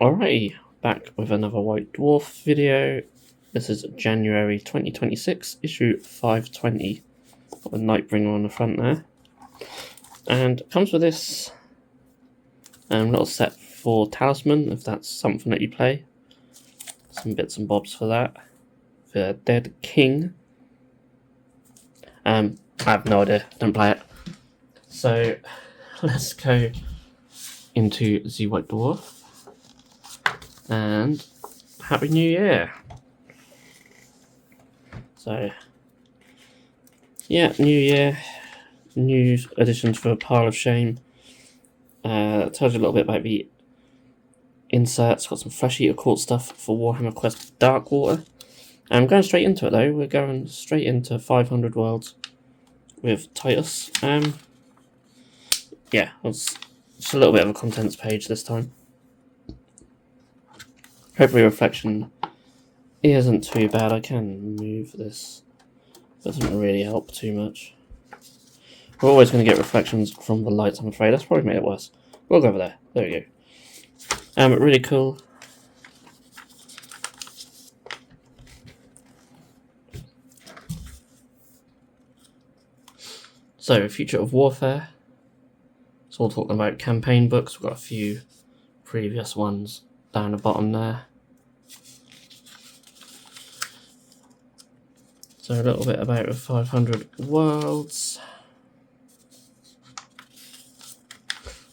Alrighty, back with another White Dwarf video. This is January 2026, issue 520. Got a Nightbringer on the front there. And it comes with this little set for Talisman, if that's something that you play. Some bits and bobs for that. The Dead King. I have no idea, don't play it. So, let's go into the White Dwarf. And Happy New Year! So, yeah, New Year, new additions for a Pile of Shame. Tells you a little bit about the inserts. Got some Flesh Eater Court stuff for Warhammer Quest Darkwater. I'm going straight into it though. We're going straight into 500 Worlds with Titus. Yeah, it's just a little bit of a contents page this time. Hopefully reflection isn't too bad. I can move this. Doesn't really help too much. We're always going to get reflections from the lights, I'm afraid. That's probably made it worse. We'll go over there. There we go. Really cool. So, Future of Warfare. It's all talking about campaign books. We've got a few previous ones down the bottom there. So a little bit about the 500 Worlds.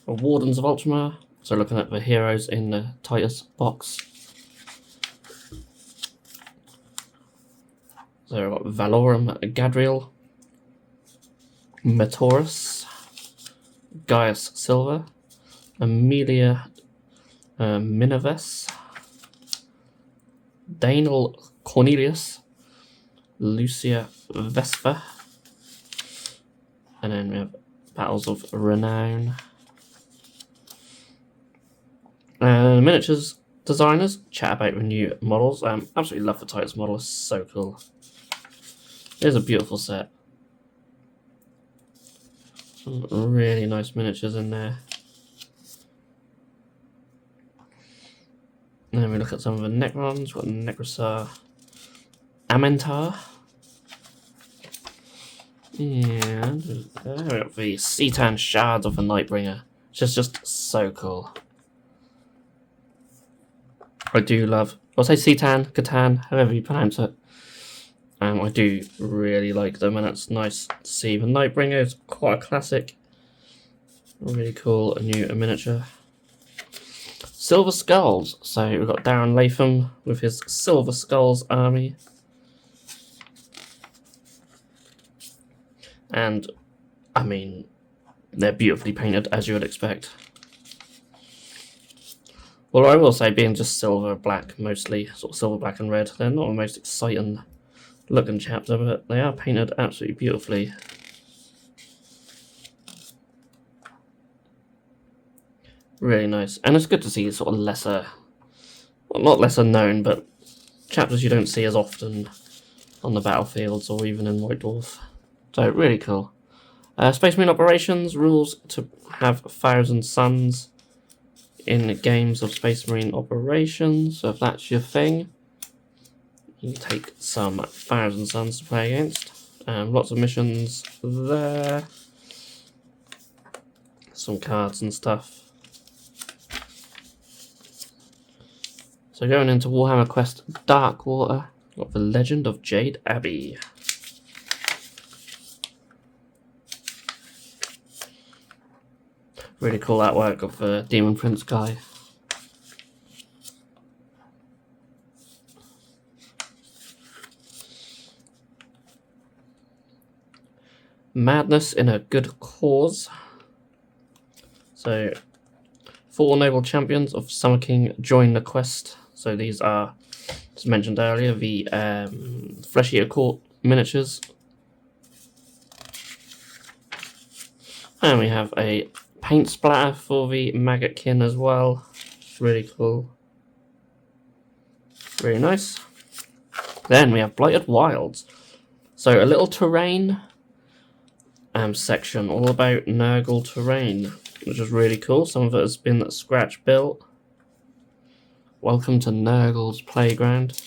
The Wardens of Ultramar. So looking at the heroes in the Titus box. So we've got Valorum Gadriel, Metaurus, Gaius Silver, Amelia Minives, Daniel Cornelius, Lucia Vespa, and then we have Battles of Renown. Miniatures designers chat about the new models. Absolutely love the Titus model, it's so cool. It is a beautiful set. Some really nice miniatures in there. And then we look at some of the Necrons. We've got Necrosar Amentar. And we got the Cetan Shards of the Nightbringer. Which is just so cool. I do love, I'll say Cetan, Catan, however you pronounce it. I do really like them, and it's nice to see the Nightbringer. It's quite a classic. Really cool, a new miniature. Silver Skulls. So we've got Darren Latham with his Silver Skulls army. And, I mean, they're beautifully painted, as you would expect. Well, I will say, being just silver, black, mostly, sort of silver, black and red, they're not the most exciting looking chapter, but they are painted absolutely beautifully. Really nice. And it's good to see sort of lesser, well, not lesser known, but chapters you don't see as often on the battlefields or even in White Dwarf. So, really cool. Space Marine Operations, rules to have 1,000 suns in games of Space Marine Operations. So if that's your thing, you take some 1,000 suns to play against. Lots of missions there. Some cards and stuff. So going into Warhammer Quest Darkwater, got the Legend of Jade Abbey. Really cool artwork of the Demon Prince guy. Madness in a Good Cause. So, 4 noble champions of Summer King join the quest. So these are, as mentioned earlier, the Flesh Eater Court miniatures. And we have a paint splatter for the Maggotkin as well. Really cool. Really nice. Then we have Blighted Wilds. So a little terrain section all about Nurgle terrain, which is really cool. Some of it has been scratch built. Welcome to Nurgle's playground.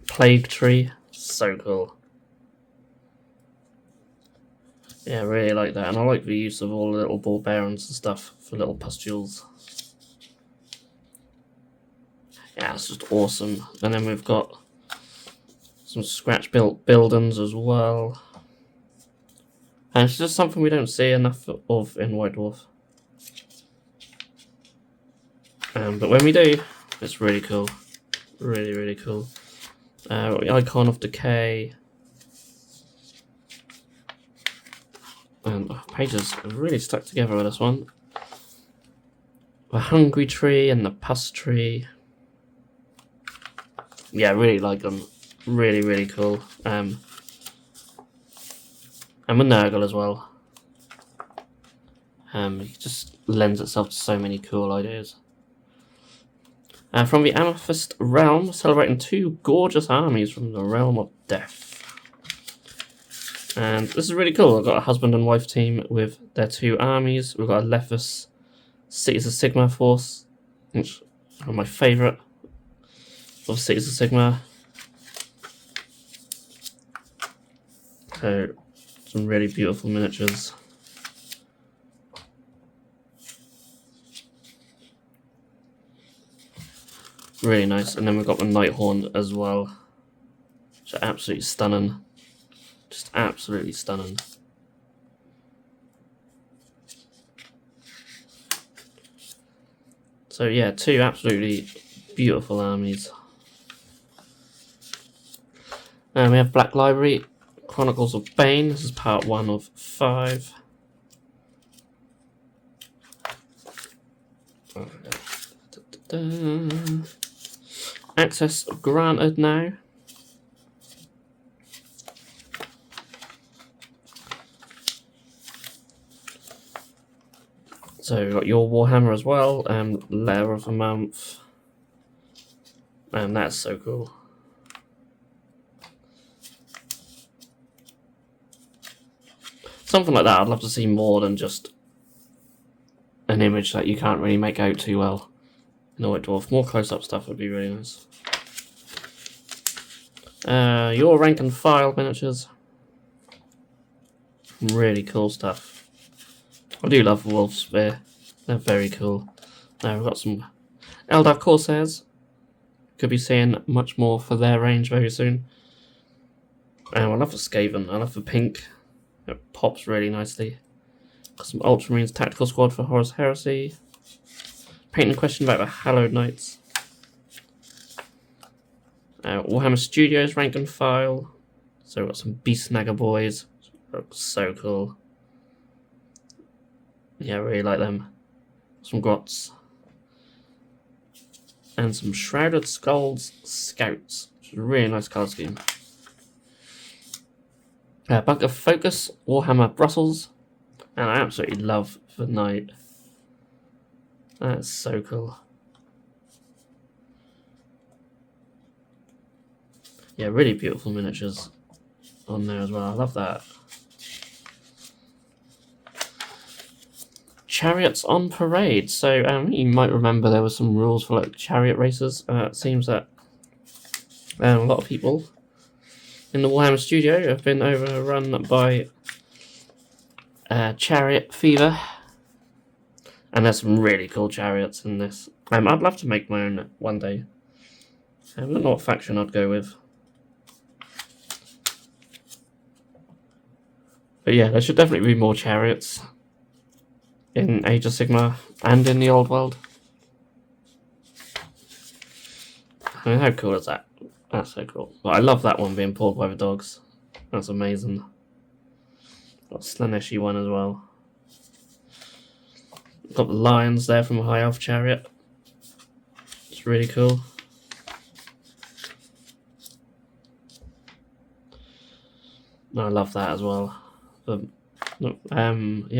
Plague tree, so cool. Yeah, I really like that, and I like the use of all the little ball bearings and stuff for little pustules. Yeah, it's just awesome. And then we've got some scratch-built buildings as well. And it's just something we don't see enough of in White Dwarf. But when we do, it's really cool. Really, really cool. The Icon of Decay. And pages are really stuck together with this one. The Hungry Tree and the Pus Tree. Yeah, I really like them. Really, really cool. And with Nurgle as well. It just lends itself to so many cool ideas. From the Amethyst realm, celebrating 2 gorgeous armies from the realm of death. And this is really cool. I've got a husband and wife team with their 2 armies. We've got a Lephus Cities of Sigma force, which are my favourite of Cities of Sigma. So, some really beautiful miniatures. Really nice. And then we've got the Nighthorn as well, which are absolutely stunning. Just absolutely stunning. So yeah, 2 absolutely beautiful armies. And we have Black Library, Chronicles of Bane. This is part 1 of 5. Access granted now. So we've got your Warhammer as well, Lair of the Month. And that's so cool. Something like that, I'd love to see more than just an image that you can't really make out too well in a White Dwarf. More close-up stuff would be really nice. Your rank and file miniatures. Really cool stuff. I do love Wolf Spear. They're very cool. Now we've got some Eldar Corsairs. Could be seeing much more for their range very soon. I love the Skaven. I love the pink. It pops really nicely. Got some Ultramarines Tactical Squad for Horus Heresy. Painting question about the Hallowed Knights. Warhammer Studios rank and file. So we've got some Beast Snagger boys. Looks so cool. Yeah, I really like them. Some Grots. And some Shrouded Skulls Scouts. Which is a really nice colour scheme. Bunker of Focus, Warhammer Brussels. And I absolutely love the Knight. That's so cool. Yeah, really beautiful miniatures on there as well. I love that. Chariots on Parade. So you might remember there were some rules for like chariot races. It seems that a lot of people in the Warhammer studio have been overrun by chariot fever. And there's some really cool chariots in this. I'd love to make my own one day. I don't know what faction I'd go with. But yeah, there should definitely be more chariots in Age of Sigmar and in the Old World. I mean, how cool is that? That's so cool. But I love that one being pulled by the dogs. That's amazing. Got Slaneshi one as well. Got the lions there from High Elf Chariot. It's really cool. I love that as well. But, yeah,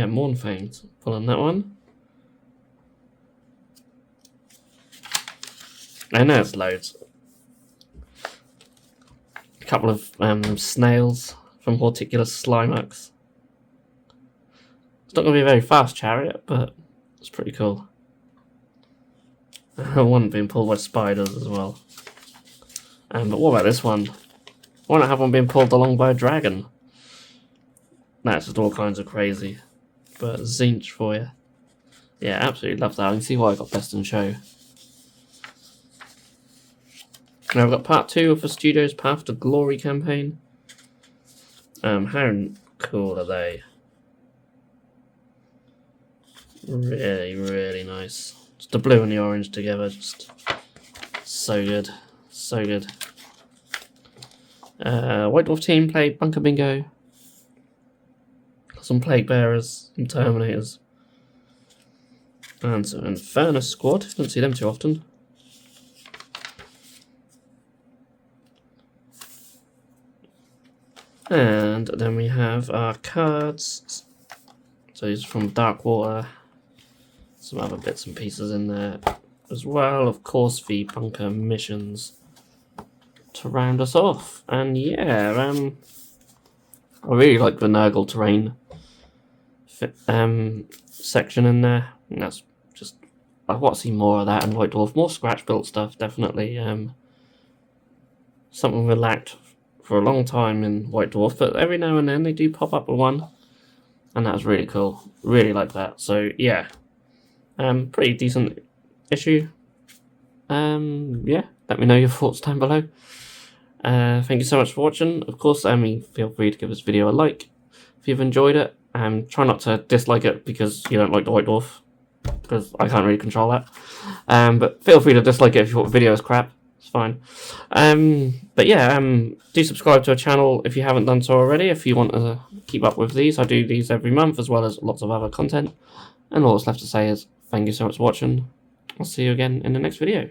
Mournfang pulling that one. I know it's loads. A couple of snails from Horticulus Slimax. It's not going to be a very fast chariot, but it's pretty cool. One being pulled by spiders as well. But what about this one? Why not have one being pulled along by a dragon? That's just all kinds of crazy. But Zinch for you. Yeah, absolutely love that. I can see why I got best in show. Now we've got part 2 of the studio's Path to Glory campaign. How cool are they? Really, really nice. Just the blue and the orange together, just so good. So good. White Dwarf team play Bunker Bingo. Some Plague Bearers, some Terminators. And some Inferno squad. Don't see them too often. And then we have our cards. So these are from Darkwater. Some other bits and pieces in there as well. Of course, the bunker missions to round us off. And yeah, I really like the Nurgle terrain section in there. And that's just, I want to see more of that in White Dwarf. More scratch built stuff, definitely. Something we lacked for a long time in White Dwarf, but every now and then they do pop up with one, and that's really cool. Really like that. So yeah, pretty decent issue. Yeah, let me know your thoughts down below. Thank you so much for watching. Of course, feel free to give this video a like if you've enjoyed it. Try not to dislike it because you don't like the White Dwarf, because I can't really control that. But feel free to dislike it if you thought the video is crap. It's fine. But yeah, do subscribe to our channel if you haven't done so already, if you want to keep up with these. I do these every month, as well as lots of other content. And all that's left to say is thank you so much for watching. I'll see you again in the next video.